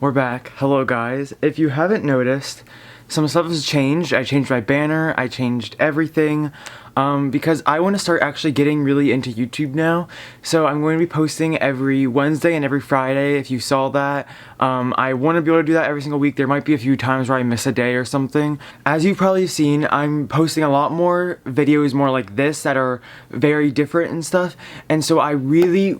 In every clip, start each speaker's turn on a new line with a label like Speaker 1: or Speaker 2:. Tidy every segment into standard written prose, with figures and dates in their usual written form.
Speaker 1: We're back. Hello guys. If you haven't noticed, some stuff has changed. I changed my banner, I changed everything, because I want to start actually getting really into YouTube now. So I'm going to be posting every Wednesday and every Friday, if you saw that. I want to be able to do that every single week. There might be a few times where I miss a day or something. As you've probably seen, I'm posting a lot more videos more like this that are very different and stuff. And so I really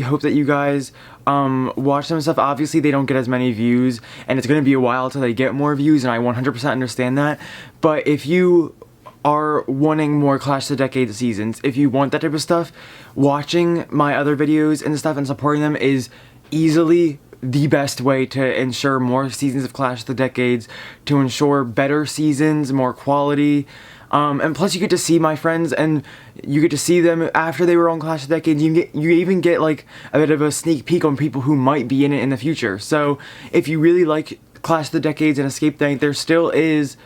Speaker 1: hope that you guys watch some stuff. Obviously they don't get as many views and it's going to be a while till they get more views, and I 100% understand that. But if you are wanting more Clash of the Decade seasons, if you want that type of stuff, watching my other videos and stuff and supporting them is easily the best way to ensure more seasons of Clash of the Decades, to ensure better seasons, more quality. And plus you get to see my friends, and you get to see them after they were on Clash of the Decades. You even get like a bit of a sneak peek on people who might be in it in the future. So if you really like Clash of the Decades and Escape the Night, there still is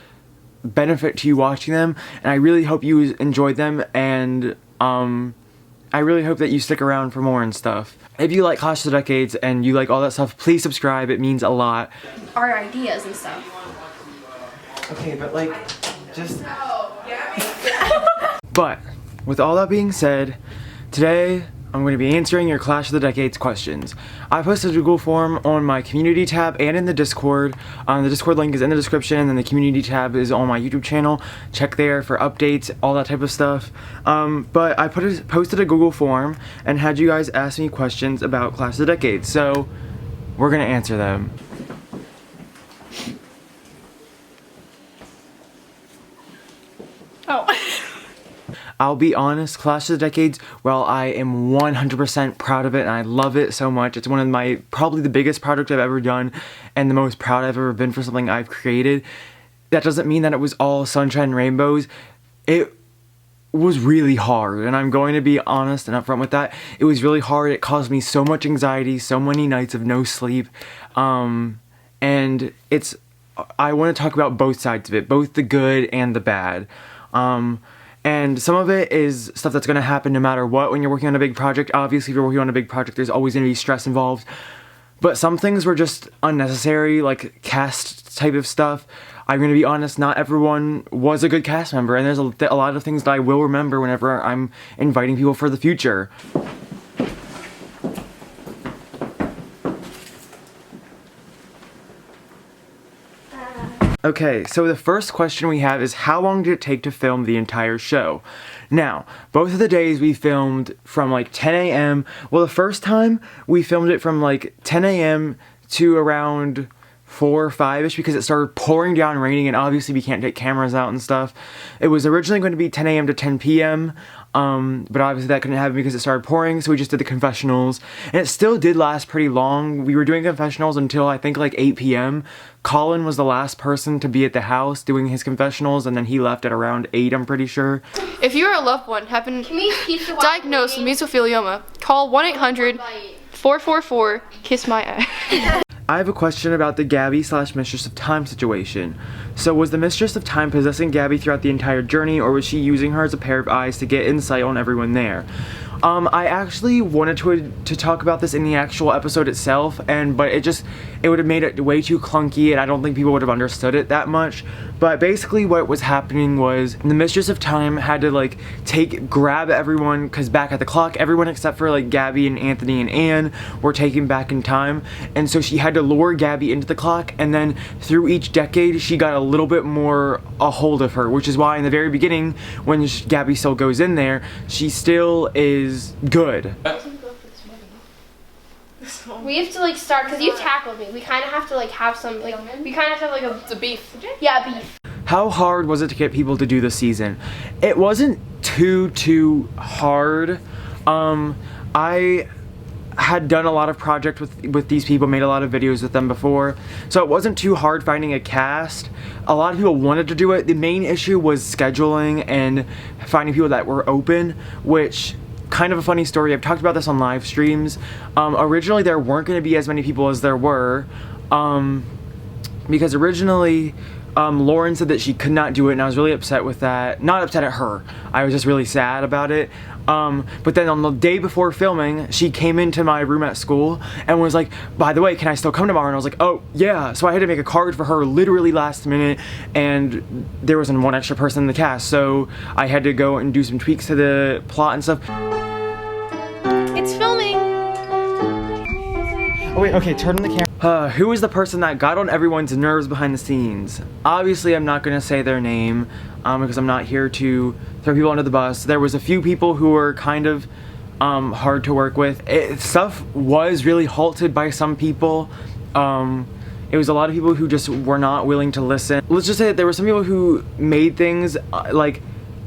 Speaker 1: benefit to you watching them, and I really hope you enjoyed them, and I really hope that you stick around for more and stuff. If you like Clash of the Decades and you like all that stuff, please subscribe. It means a lot.
Speaker 2: Our ideas and stuff.
Speaker 1: Okay, but like, just... But, with all that being said, today I'm going to be answering your Clash of the Decades questions. I posted a Google form on my community tab and in the Discord. The Discord link is in the description, and then the community tab is on my YouTube channel. Check there for updates, all that type of stuff. But I posted a Google form and had you guys ask me questions about Clash of the Decades, so we're going to answer them.
Speaker 2: Oh.
Speaker 1: I'll be honest, Clash of the Decades, well, I am 100% proud of it and I love it so much. It's one of my, probably the biggest project I've ever done and the most proud I've ever been for something I've created. That doesn't mean that it was all sunshine and rainbows. It was really hard, and I'm going to be honest and upfront with that. It was really hard. It caused me so much anxiety, so many nights of no sleep, and I want to talk about both sides of it, both the good and the bad. And some of it is stuff that's going to happen no matter what when you're working on a big project. Obviously, if you're working on a big project, there's always going to be stress involved. But some things were just unnecessary, like cast type of stuff. I'm going to be honest, not everyone was a good cast member, and there's a lot of things that I will remember whenever I'm inviting people for the future. Okay, so the first question we have is, how long did it take to film the entire show? Now, both of the days we filmed from like 10 a.m. Well, the first time we filmed it from like 10 a.m. to around 4 or 5-ish, because it started pouring down, raining, and obviously we can't take cameras out and stuff. It was originally going to be 10 a.m. to 10 p.m., but obviously that couldn't happen because it started pouring, so we just did the confessionals, and it still did last pretty long. We were doing confessionals until I think like 8 p.m. Colin was the last person to be at the house doing his confessionals, and then he left at around 8, I'm pretty sure.
Speaker 3: If you or a loved one have been diagnosed with mesothelioma, call 1-800-444-KISS-MY-ASS.
Speaker 1: I have a question about the Gabi/Mistress of Time situation. So was the Mistress of Time possessing Gabi throughout the entire journey, or was she using her as a pair of eyes to get insight on everyone there? I actually wanted to talk about this in the actual episode itself, but it would have made it way too clunky, and I don't think people would have understood it that much. But basically what was happening was the Mistress of Time had to like grab everyone, because back at the clock, everyone except for like Gabi and Anthony and Anne were taken back in time, and so she had to lure Gabi into the clock, and then through each decade she got a little bit more a hold of her, which is why in the very beginning, when Gabi still goes in there, she still is good.
Speaker 2: We have to like start, because you tackled me. We kind of have to like have some, like, we kind of have to have like a beef. Yeah, beef.
Speaker 1: How hard was it to get people to do the season? It wasn't too hard. I had done a lot of projects with these people, made a lot of videos with them before, so it wasn't too hard finding a cast. A lot of people wanted to do it. The main issue was scheduling and finding people that were open, which, kind of a funny story, I've talked about this on live streams. Originally there weren't going to be as many people as there were, because originally Lauren said that she could not do it, and I was really upset with that. Not upset at her, I was just really sad about it. But then on the day before filming, she came into my room at school and was like, by the way, can I still come tomorrow? And I was like, oh yeah. So I had to make a card for her literally last minute, and there wasn't one extra person in the cast, so I had to go and do some tweaks to the plot and stuff.
Speaker 2: It's filming.
Speaker 1: Oh wait, okay, turn on the camera. Who is the person that got on everyone's nerves behind the scenes? Obviously, I'm not gonna say their name, because I'm not here to throw people under the bus. There was a few people who were kind of hard to work with. Stuff was really halted by some people. It was a lot of people who just were not willing to listen. Let's just say that there were some people who made things like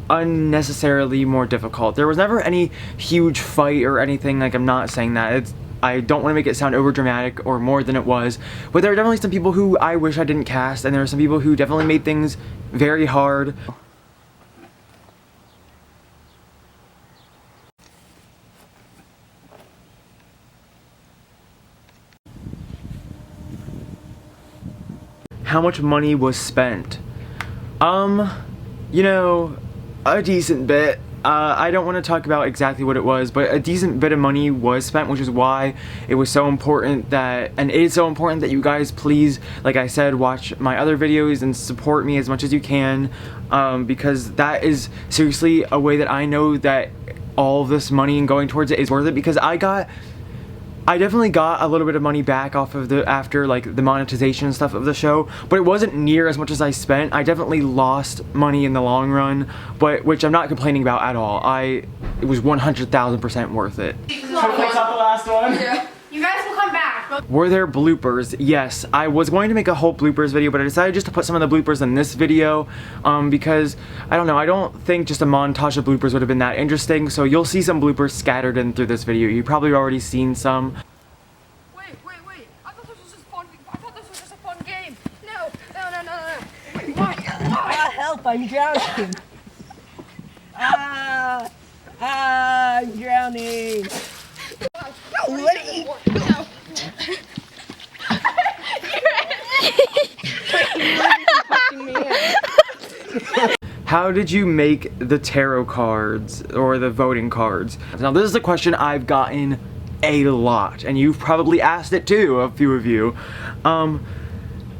Speaker 1: unnecessarily more difficult. There was never any huge fight or anything. Like, I'm not saying that. I don't want to make it sound over dramatic or more than it was, but there are definitely some people who I wish I didn't cast, and there are some people who definitely made things very hard. How much money was spent? You know, a decent bit. I don't want to talk about exactly what it was, but a decent bit of money was spent, which is why it was so important that, and it is so important that you guys please, like I said, watch my other videos and support me as much as you can, because that is seriously a way that I know that all of this money and going towards it is worth it, because I definitely got a little bit of money back off of after like the monetization and stuff of the show, but it wasn't near as much as I spent. I definitely lost money in the long run, but which I'm not complaining about at all. It was 100,000% worth it. Hopefully it's not the last one.
Speaker 2: Yeah. You guys will come back.
Speaker 1: Were there bloopers? Yes, I was going to make a whole bloopers video, but I decided just to put some of the bloopers in this video, because, I don't know, I don't think just a montage of bloopers would have been that interesting, so you'll see some bloopers scattered in through this video. You've probably already seen some.
Speaker 3: Wait. I thought this was just fun. I thought this was just a fun game. No. Wait, what?
Speaker 4: Help, I'm drowning. I'm drowning. What are you?
Speaker 1: How did you make the tarot cards or the voting cards? Now this is a question I've gotten a lot, and you've probably asked it too, a few of you.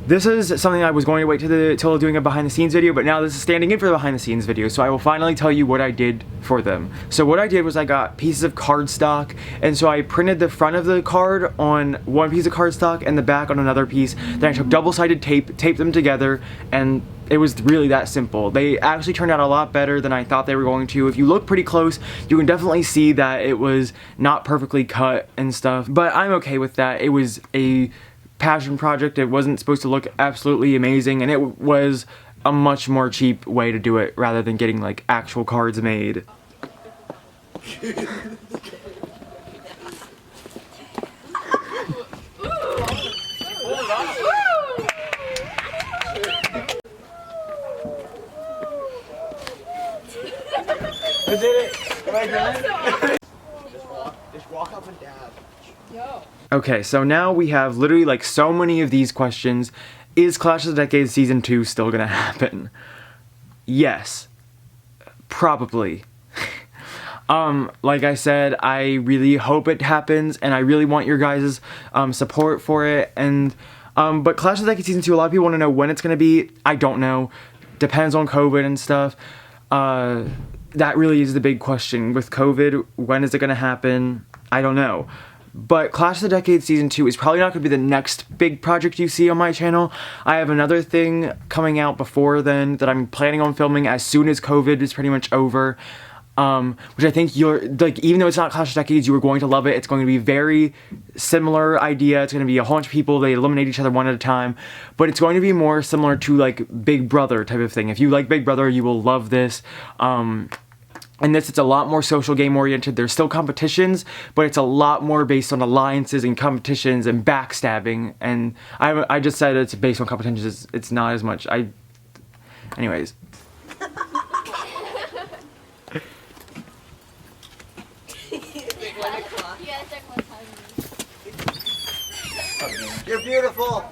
Speaker 1: This is something I was going to wait till doing a behind the scenes video, but now this is standing in for the behind the scenes video, so I will finally tell you what I did for them. So what I did was I got pieces of cardstock, and so I printed the front of the card on one piece of cardstock and the back on another piece. Then I took double-sided tape, taped them together, and it was really that simple. They actually turned out a lot better than I thought they were going to. If you look pretty close, you can definitely see that it was not perfectly cut and stuff, but I'm okay with that. It was a passion project. It wasn't supposed to look absolutely amazing, and it was a much more cheap way to do it rather than getting like actual cards made. I did it! Am I done? Just walk up and dab. Yo. Okay, so now we have literally like so many of these questions. Is Clash of the Decades Season 2 still gonna happen? Yes. Probably. Like I said, I really hope it happens, and I really want your guys' support for it, and but Clash of the Decades Season 2, a lot of people want to know when it's gonna be. I don't know. Depends on COVID and stuff. That really is the big question. With COVID, when is it gonna happen? I don't know. But Clash of the Decades Season 2 is probably not going to be the next big project you see on my channel. I have another thing coming out before then that I'm planning on filming as soon as COVID is pretty much over. Which I think like, even though it's not Clash of Decades, you are going to love it. It's going to be very similar idea. It's going to be a whole bunch of people, they eliminate each other one at a time. But it's going to be more similar to like Big Brother type of thing. If you like Big Brother, you will love this. And this, it's a lot more social game oriented. There's still competitions, but it's a lot more based on alliances and competitions and backstabbing. And I just said it's based on competitions. It's not as much. Anyways.
Speaker 4: You're beautiful.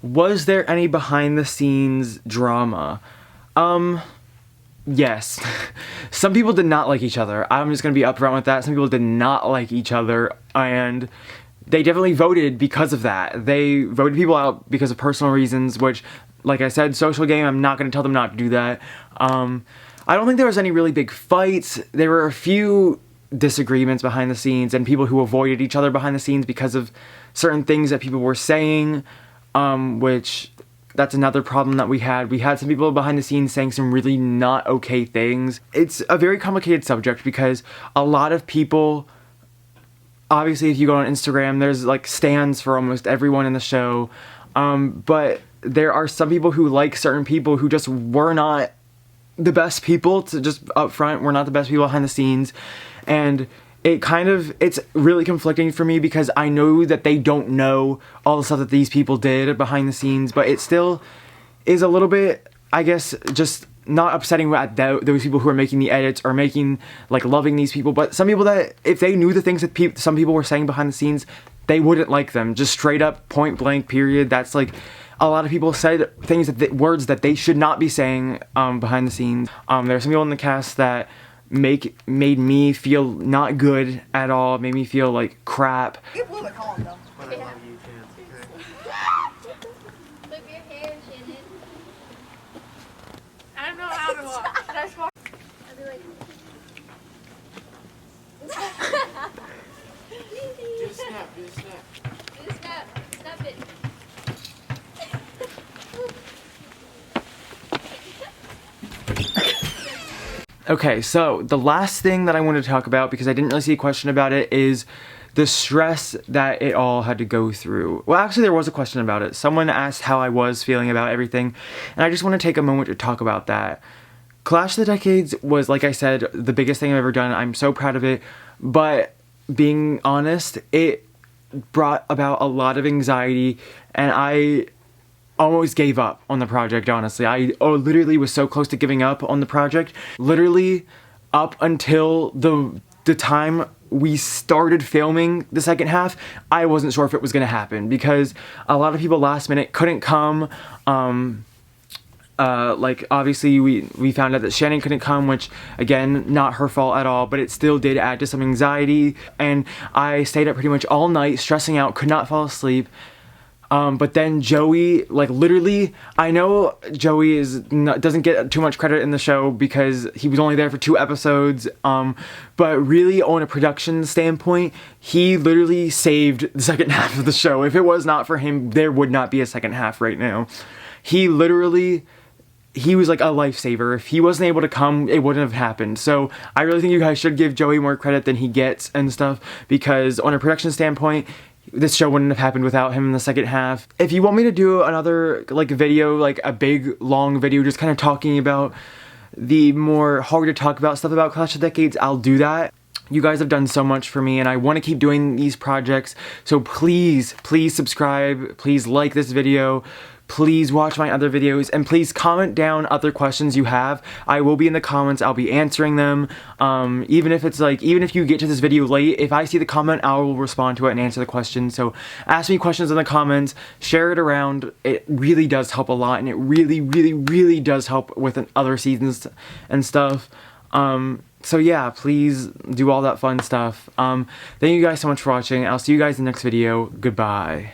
Speaker 1: Was there any behind the scenes drama? Yes. Some people did not like each other. I'm just gonna be upfront with that. Some people did not like each other, and they definitely voted because of that. They voted people out because of personal reasons, which, like I said, social game, I'm not gonna tell them not to do that. I don't think there was any really big fights. There were a few disagreements behind the scenes and people who avoided each other behind the scenes because of certain things that people were saying, which that's another problem that we had. We had some people behind the scenes saying some really not okay things. It's a very complicated subject because a lot of people, obviously if you go on Instagram, there's like stands for almost everyone in the show, but there are some people who like certain people who just were not the best people, to just up front, we're not the best people behind the scenes, and it's really conflicting for me because I know that they don't know all the stuff that these people did behind the scenes, but it still is a little bit, I guess, just not upsetting at those people who are making the edits or loving these people, but some people that, if they knew the things that some people were saying behind the scenes, they wouldn't like them, just straight up, point blank, period. That's like, a lot of people said things, words that they should not be saying behind the scenes. There are some people in the cast that made me feel not good at all, made me feel like crap.
Speaker 3: You blew it, Colin, though.
Speaker 5: But I love you,
Speaker 2: Flip your hair, Shannon.
Speaker 3: I don't know how to walk. Should I just walk?
Speaker 2: I'll be like,
Speaker 5: Do a snap, do a snap.
Speaker 2: do the snap. Snap it.
Speaker 1: Okay, so the last thing that I wanted to talk about, because I didn't really see a question about it, is the stress that it all had to go through. Well, actually there was a question about it. Someone asked how I was feeling about everything, and I just want to take a moment to talk about that. Clash of the Decades was, like I said, the biggest thing I've ever done. I'm so proud of it, but being honest, it brought about a lot of anxiety, and I almost gave up on the project, honestly. I literally was so close to giving up on the project. Literally up until the time we started filming the second half, I wasn't sure if it was gonna happen because a lot of people last minute couldn't come. Like obviously we found out that Shannon couldn't come, which again, not her fault at all, but it still did add to some anxiety, and I stayed up pretty much all night stressing out, could not fall asleep. But then Joey, like literally, I know Joey doesn't get too much credit in the show because he was only there for 2 episodes, but really on a production standpoint, he literally saved the second half of the show. If it was not for him, there would not be a second half right now. He was like a lifesaver. If he wasn't able to come, it wouldn't have happened. So I really think you guys should give Joey more credit than he gets and stuff, because on a production standpoint, this show wouldn't have happened without him in the second half. If you want me to do another video, like a big long video just kind of talking about the more hard to talk about stuff about Clash of Decades, I'll do that. You guys have done so much for me and I want to keep doing these projects, so please subscribe, please like this video, please watch my other videos, and please comment down other questions you have. I will be in the comments, I'll be answering them. Even if you get to this video late, if I see the comment, I will respond to it and answer the question. So ask me questions in the comments, share it around. It really does help a lot, and it really does help with other seasons and stuff. So yeah, please do all that fun stuff. Thank you guys so much for watching. I'll see you guys in the next video. Goodbye.